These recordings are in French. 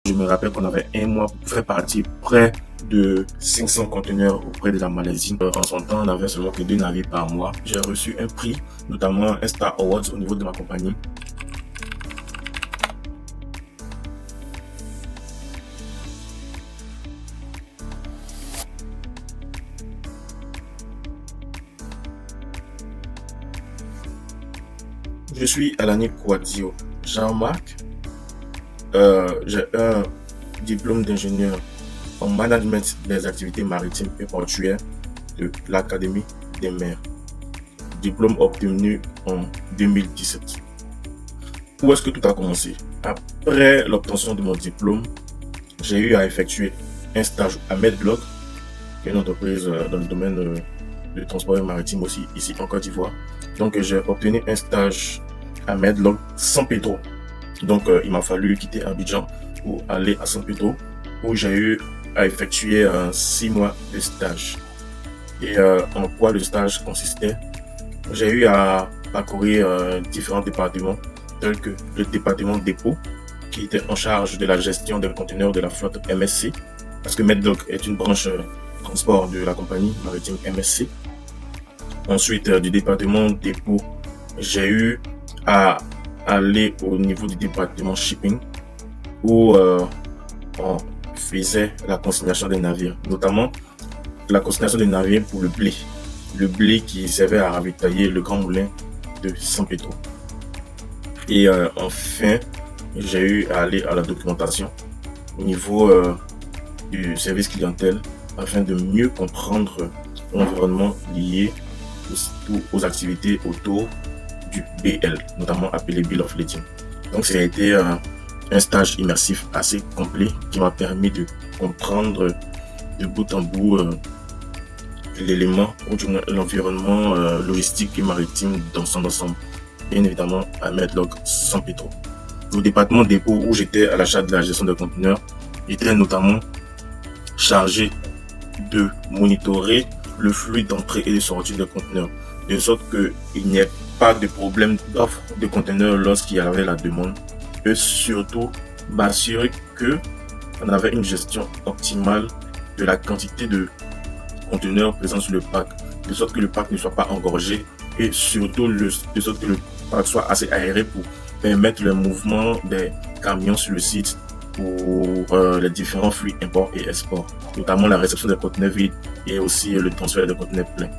Je me rappelle qu'on avait un mois pour faire partir près de 500 conteneurs auprès de la Malaisie. En son temps, on n'avait seulement que 2 navires par mois. J'ai reçu un prix, notamment un Star Awards au niveau de ma compagnie. Je suis Alani Kouadio Jean-Marc. J'ai un diplôme d'ingénieur en management des activités maritimes et portuaires de l'Académie des mers. Diplôme obtenu en 2017. Où est-ce que tout a commencé? Après l'obtention de mon diplôme, j'ai eu à effectuer un stage à Medlog, qui est une entreprise dans le domaine du transport maritime aussi ici en Côte d'Ivoire. Donc j'ai obtenu un stage à Medlog San Pedro. Donc il m'a fallu quitter Abidjan pour aller à San Pedro, où j'ai eu à effectuer 6 mois de stage. Et en quoi le stage consistait? J'ai eu à parcourir différents départements, tels que le département dépôt, qui était en charge de la gestion des conteneurs de la flotte MSC, parce que Medlog est une branche transport de la compagnie maritime MSC. Ensuite, du département dépôt, j'ai eu à aller au niveau du département shipping, où on faisait la consignation des navires, notamment la consignation des navires pour le blé qui servait à ravitailler le grand moulin de San Pedro. Et enfin, j'ai eu à aller à la documentation au niveau du service clientèle afin de mieux comprendre l'environnement lié aux activités autour du BL, notamment appelé Bill of Lading. Donc ça a été un stage immersif assez complet qui m'a permis de comprendre de bout en bout l'élément ou du moins l'environnement logistique et maritime dans son ensemble. Bien évidemment à Medlog San Pedro. Au département dépôt où j'étais à l'achat de la gestion de conteneurs, j'étais notamment chargé de monitorer le flux d'entrée et de sortie des conteneurs, de sorte qu'il n'y ait pas de problème d'offre de conteneurs lorsqu'il y avait la demande, et surtout m'assurer qu'on avait une gestion optimale de la quantité de conteneurs présents sur le pack, de sorte que le pack ne soit pas engorgé et surtout de sorte que le pack soit assez aéré pour permettre le mouvement des camions sur le site pour les différents flux import et export, notamment la réception des conteneurs vides et aussi le transfert des conteneurs pleins.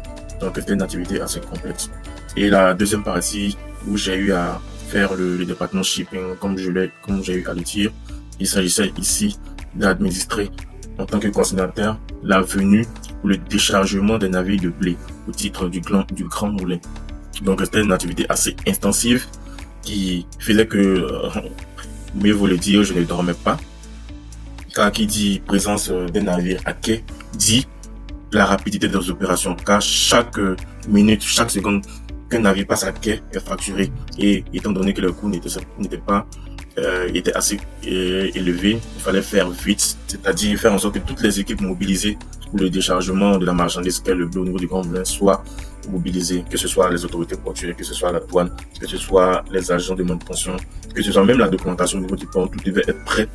Donc c'était une activité assez complexe. Et la deuxième partie où j'ai eu à faire le département shipping, comme j'ai eu à le dire, il s'agissait ici d'administrer en tant que consignataire la venue ou le déchargement des navires de blé au titre du grand moulin. Donc c'était une activité assez intensive qui faisait que, mieux vaut le dire, je ne dormais pas. Car qui dit présence des navires à quai dit la rapidité des opérations, car chaque minute, chaque seconde qu'un navire passe à quai est facturé, et étant donné que le coût était assez élevé, il fallait faire vite, c'est-à-dire faire en sorte que toutes les équipes mobilisées pour le déchargement de la marchandise qu'est le blé au niveau du Grand Moulin soient mobilisées, que ce soit les autorités portuaires, que ce soit la douane, que ce soit les agents de manutention, que ce soit même la documentation au niveau du port, tout devait être prêt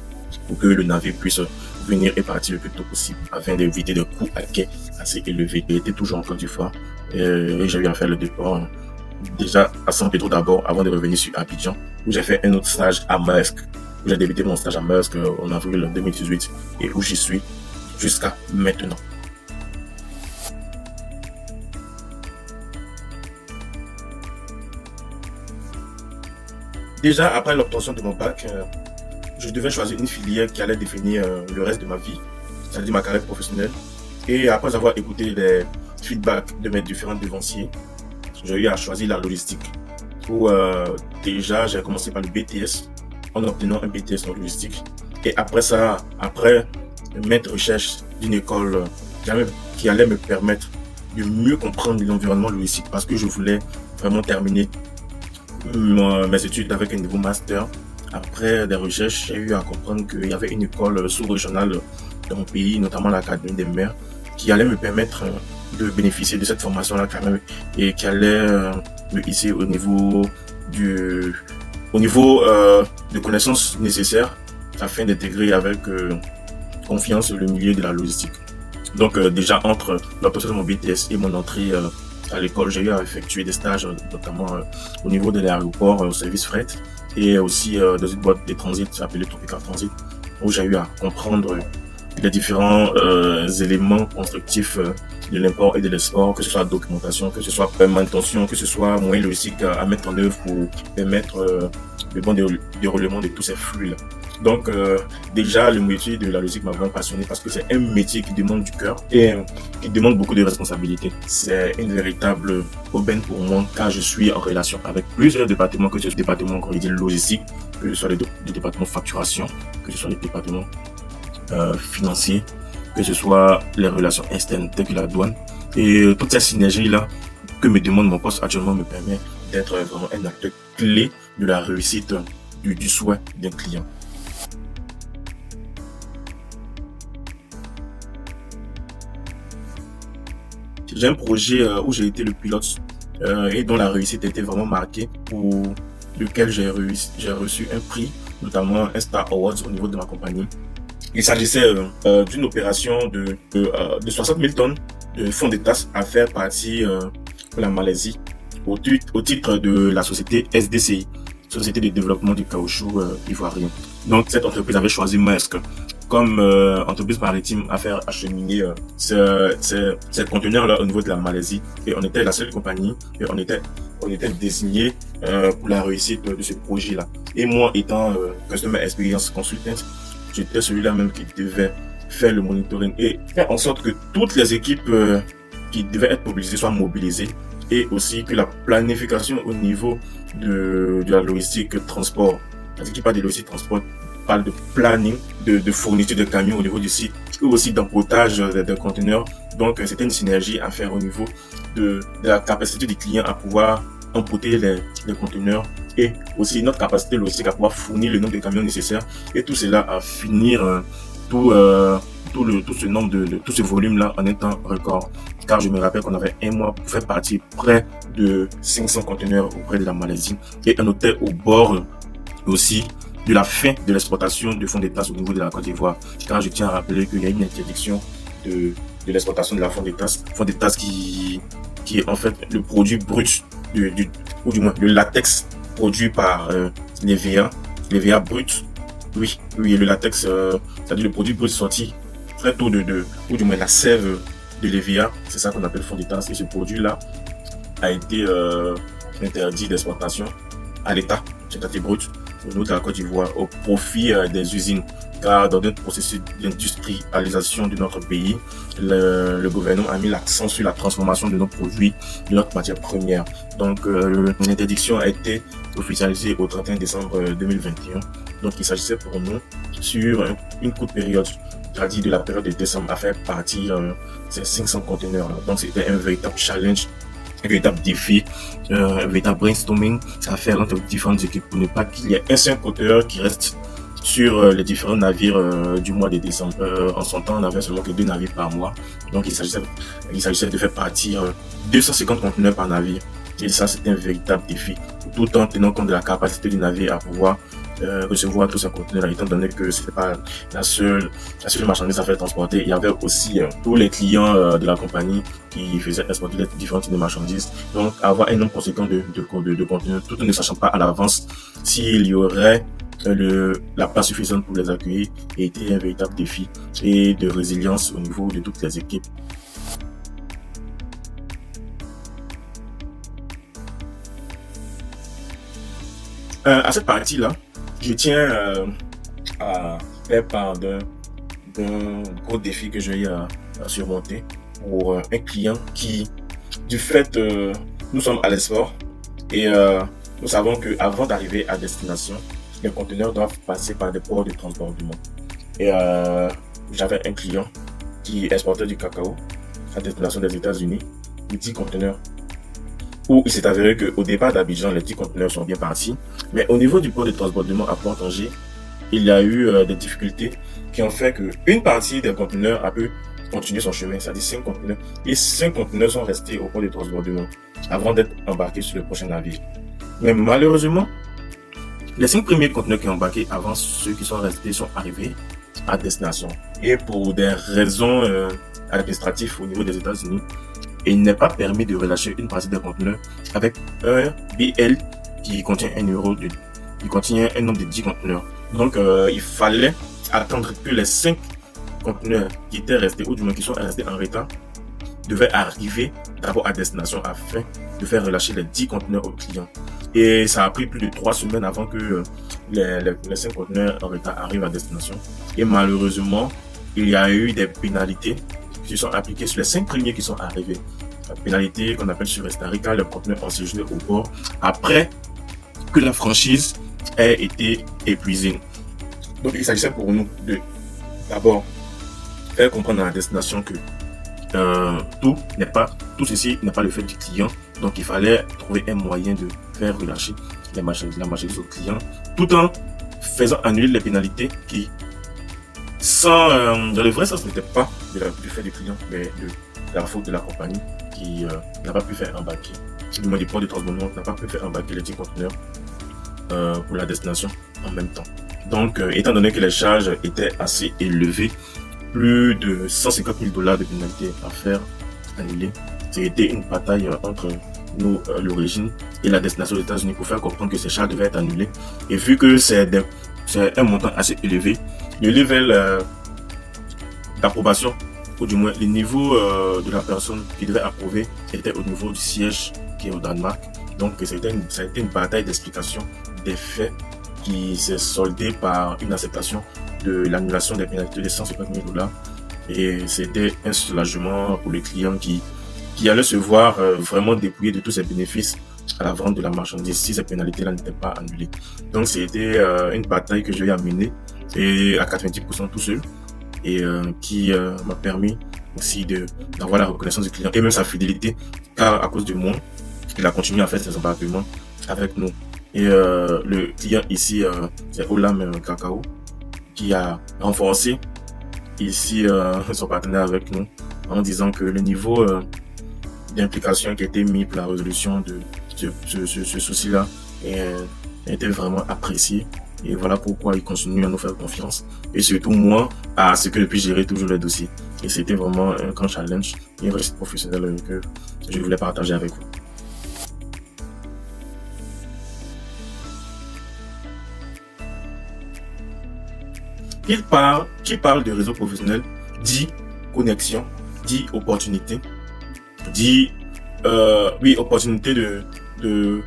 pour que le navire puisse venir et partir le plus tôt possible afin d'éviter des coûts à quai assez élevés. Il était toujours en Côte d'Ivoire et j'ai eu à faire le départ déjà à San Pedro d'abord avant de revenir sur Abidjan, où j'ai fait un autre stage à Maersk, où j'ai débuté mon stage à Maersk en avril 2018 et où j'y suis jusqu'à maintenant. Déjà après l'obtention de mon bac, je devais choisir une filière qui allait définir le reste de ma vie, c'est-à-dire ma carrière professionnelle. Et après avoir écouté les feedbacks de mes différents devanciers, j'ai eu à choisir la logistique. Où déjà j'ai commencé par le BTS en obtenant un BTS en logistique. Et après ça, après maintes recherches d'une école qui allait me permettre de mieux comprendre l'environnement logistique, parce que je voulais vraiment terminer mes études avec un niveau master. Après des recherches, j'ai eu à comprendre qu'il y avait une école sous-régionale dans mon pays, notamment l'Académie des mers, qui allait me permettre de bénéficier de cette formation-là quand même, et qui allait me hisser au niveau de connaissances nécessaires, afin d'intégrer avec confiance le milieu de la logistique. Donc déjà entre l'obtention de mon BTS et mon entrée à l'école, j'ai eu à effectuer des stages, notamment au niveau de l'aéroport, au service fret, et aussi dans une boîte de transit appelée Tropical Transit, où j'ai eu à comprendre les différents éléments constructifs de l'import et de l'export, que ce soit documentation, que ce soit manutention, que ce soit moyen logistique à mettre en œuvre pour permettre le bon déroulement de tous ces flux-là. Donc déjà le métier de la logistique m'a vraiment passionné parce que c'est un métier qui demande du cœur et qui demande beaucoup de responsabilités. C'est une véritable aubaine pour moi car je suis en relation avec plusieurs départements, que ce soit le département logistique, que ce soit le département facturation, que ce soit le département financier, que ce soit les relations externes telles que la douane. Et toute cette synergie-là que me demande mon poste actuellement me permet d'être vraiment un acteur clé de la réussite du souhait d'un client. J'ai un projet où j'ai été le pilote et dont la réussite était vraiment marquée, pour lequel j'ai reçu un prix, notamment un Star Awards au niveau de ma compagnie. Il s'agissait d'une opération de 60 000 tonnes de fonds de tasse à faire partir pour la Malaisie au titre de la société SDCI, Société de développement du caoutchouc ivoirien. Donc cette entreprise avait choisi Maersk comme entreprise maritime à faire acheminer ces conteneurs-là au niveau de la Malaisie. Et on était la seule compagnie et on était désigné pour la réussite de ce projet-là. Et moi, étant Customer Experience Consultant, j'étais celui-là même qui devait faire le monitoring et faire en sorte que toutes les équipes qui devaient être mobilisées soient mobilisées, et aussi que la planification au niveau de la logistique transport, les équipes de logistique transport parle de planning, de fourniture de camions au niveau du site, ou aussi d'empotage de conteneurs. Donc c'était une synergie à faire au niveau de la capacité du client à pouvoir emporter les conteneurs, et aussi notre capacité logistique à pouvoir fournir le nombre de camions nécessaires, et tout cela à finir tout ce volume là en un temps record. Car je me rappelle qu'on avait un mois pour faire partir près de 500 conteneurs auprès de la Malaisie, et on était au bord aussi de la fin de l'exportation de fonds de tasse au niveau de la Côte d'Ivoire. Car je tiens à rappeler qu'il y a une interdiction de l'exportation de la fonds de tasse qui est en fait le produit brut ou du moins le latex produit par l'EVA brut. Oui, le latex, c'est-à-dire le produit brut sorti très tôt ou du moins la sève de l'EVA, c'est ça qu'on appelle fond de tasse, et ce produit-là a été interdit d'exportation à l'État, c'est-à-dire brut, au niveau de la Côte d'Ivoire, au profit des usines. Car dans notre processus d'industrialisation de notre pays, le gouvernement a mis l'accent sur la transformation de nos produits, de notre matière première. Donc l'interdiction a été officialisée au 31 décembre 2021. Donc il s'agissait pour nous, sur une courte période, c'est-à-dire de la période de décembre, à faire partir ces 500 conteneurs. Donc c'était un véritable challenge, un véritable défi, un véritable brainstorming à faire entre différentes équipes pour ne pas qu'il y ait un seul conteneur qui reste sur les différents navires du mois de décembre. En son temps, on n'avait seulement que 2 navires par mois. Donc il s'agissait de faire partir 250 conteneurs par navire. Et ça, c'était un véritable défi, tout en tenant compte de la capacité du navire à pouvoir recevoir tous ces conteneurs, étant donné que c'était pas la seule marchandise à faire transporter. Il y avait aussi tous les clients de la compagnie qui faisaient exporter les différents types de marchandises. Donc avoir un nombre conséquent de conteneurs, tout en ne sachant pas à l'avance s'il y aurait la place suffisante pour les accueillir, était un véritable défi et de résilience au niveau de toutes les équipes. À cette partie-là, je tiens à faire part d'un gros défi que j'ai eu à surmonter pour un client qui, du fait, nous sommes à l'export et nous savons qu'avant d'arriver à destination, les conteneurs doivent passer par des ports de transbordement. Et j'avais un client qui exportait du cacao à destination des États-Unis, 10 conteneurs. Où il s'est avéré qu'au départ d'Abidjan, les 10 conteneurs sont bien partis. Mais au niveau du port de transbordement à Port-Tanger, il y a eu des difficultés qui ont fait qu'une partie des conteneurs a pu continuer son chemin, c'est-à-dire 5 conteneurs. Et 5 conteneurs sont restés au port de transbordement avant d'être embarqués sur le prochain navire. Mais malheureusement, les 5 premiers conteneurs qui ont embarqué avant ceux qui sont restés sont arrivés à destination. Et pour des raisons administratives au niveau des États-Unis, il n'est pas permis de relâcher une partie des conteneurs avec un BL qui contient un nombre de 10 conteneurs. Donc, il fallait attendre que les 5 conteneurs qui étaient restés, ou du moins qui sont restés en retard, devaient arriver d'abord à destination afin de faire relâcher les 10 conteneurs aux clients. Et ça a pris plus de 3 semaines avant que les 5 conteneurs en retard arrivent à destination. Et malheureusement, il y a eu des pénalités qui sont appliquées sur les 5 premiers qui sont arrivés. La pénalité qu'on appelle surestarie quand les conteneurs ont séjourné au port après que la franchise ait été épuisée. Donc il s'agissait pour nous de d'abord faire comprendre à la destination que tout ceci n'est pas le fait du client. Donc il fallait trouver un moyen de faire relâcher la marchandise au client tout en faisant annuler les pénalités qui, dans le vrai sens, n'était pas du fait du client, mais de la faute de la compagnie qui n'a pas pu faire embarquer, du moins du port de transbordement n'a pas pu faire embarquer les 10 conteneurs pour la destination en même temps. Donc, étant donné que les charges étaient assez élevées, plus de 150 000 $ de pénalité à faire annuler, c'était une bataille entre nous, l'origine et la destination des États-Unis pour faire comprendre que ces charges devaient être annulées. Et vu que c'est un montant assez élevé, le level d'approbation, ou du moins le niveau de la personne qui devait approuver, était au niveau du siège qui est au Danemark. Donc ça a été une bataille d'explication des faits qui s'est soldée par une acceptation de l'annulation des pénalités de 150 000 $. Et c'était un soulagement pour les clients qui allaient se voir vraiment dépouillés de tous ces bénéfices à la vente de la marchandise si ces pénalités-là n'étaient pas annulées. Donc c'était une bataille que j'ai eu à mener et à 90% tout seul, et qui m'a permis aussi d'avoir la reconnaissance du client et même sa fidélité, car à cause de moi, il a continué à faire ses embarquements avec nous. Et le client ici, c'est Olam Cacao, qui a renforcé ici son partenaire avec nous en disant que le niveau d'implication qui a été mis pour la résolution de ce souci-là était vraiment apprécié. Et voilà pourquoi il continue à nous faire confiance. Et surtout moi, à ce que je puisse gérer toujours les dossiers. Et c'était vraiment un grand challenge et une réussite professionnelle que je voulais partager avec vous. Qui parle de réseau professionnel dit connexion, dit opportunité, dit opportunité de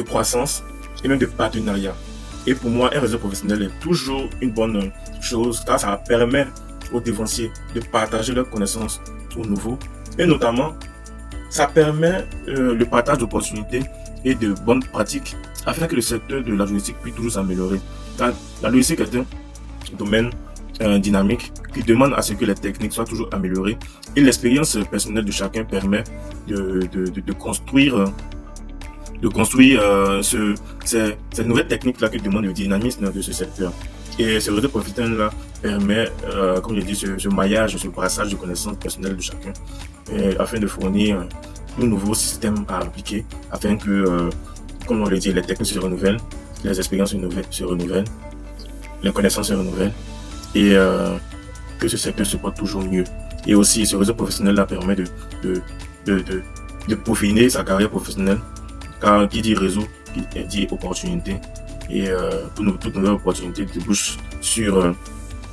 croissance et même de partenariat. Et pour moi, un réseau professionnel est toujours une bonne chose, car ça permet aux dévanciers de partager leurs connaissances aux nouveaux, et notamment ça permet le partage d'opportunités et de bonnes pratiques afin que le secteur de la logistique puisse toujours s'améliorer. Car la logistique est un domaine dynamique qui demande à ce que les techniques soient toujours améliorées, et l'expérience personnelle de chacun permet de construire ces nouvelles techniques-là qui demandent le dynamisme de ce secteur. Et ce réseau professionnel-là permet, comme je dis, ce maillage, ce brassage de connaissances personnelles de chacun, afin de fournir de nouveaux systèmes à appliquer, afin que, comme on le dit, les techniques se renouvellent, les expériences se renouvellent, les connaissances se renouvellent, et que ce secteur se porte toujours mieux. Et aussi, ce réseau professionnel-là permet de peaufiner sa carrière professionnelle, car qui dit réseau, qui dit opportunité, et toute nouvelle opportunité débouche sur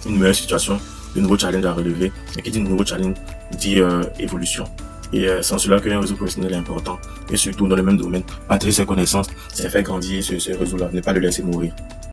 une meilleure situation, de nouveaux challenges à relever, et qui dit nouveau challenge dit évolution. Et c'est en cela qu'un réseau professionnel est important, et surtout dans le même domaine, partager ses connaissances, c'est faire grandir ce réseau-là, ne pas le laisser mourir.